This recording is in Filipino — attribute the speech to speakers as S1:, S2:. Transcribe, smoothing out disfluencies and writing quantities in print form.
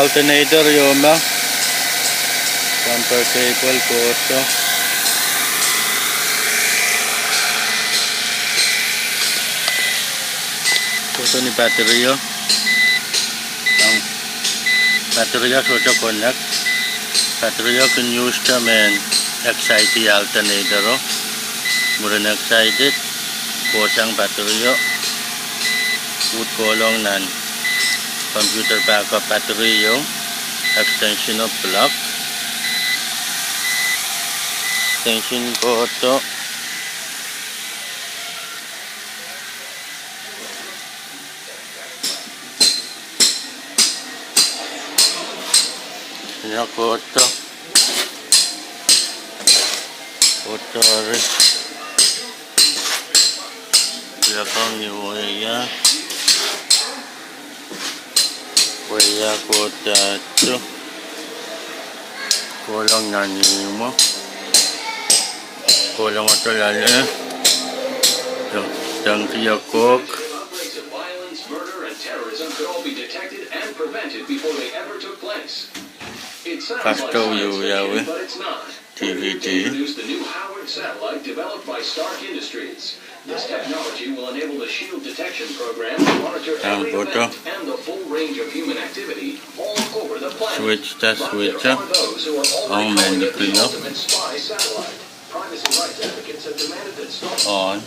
S1: Alternator yun ba? Jumper cable ko ito. Ito ni battery yun. Ang battery yun so connect. Battery yun can use them in XIT alternator. Mura na excited. Kusang battery yun. Good kolong nan computer backup battery yung extension of plug. Extension ko ito. Yan ko ito. Ito rin. Belakang yung iya. Kuya ko ito. Kulang na mo. Kulang ito lalo. Thank you, cook. Kasto yung yawe. TVT. This technology will enable the shield detection program to monitor every event and the full range of human activity all over the planet. Switch test switch. On mandatory. Privacy rights advocates have demanded that on.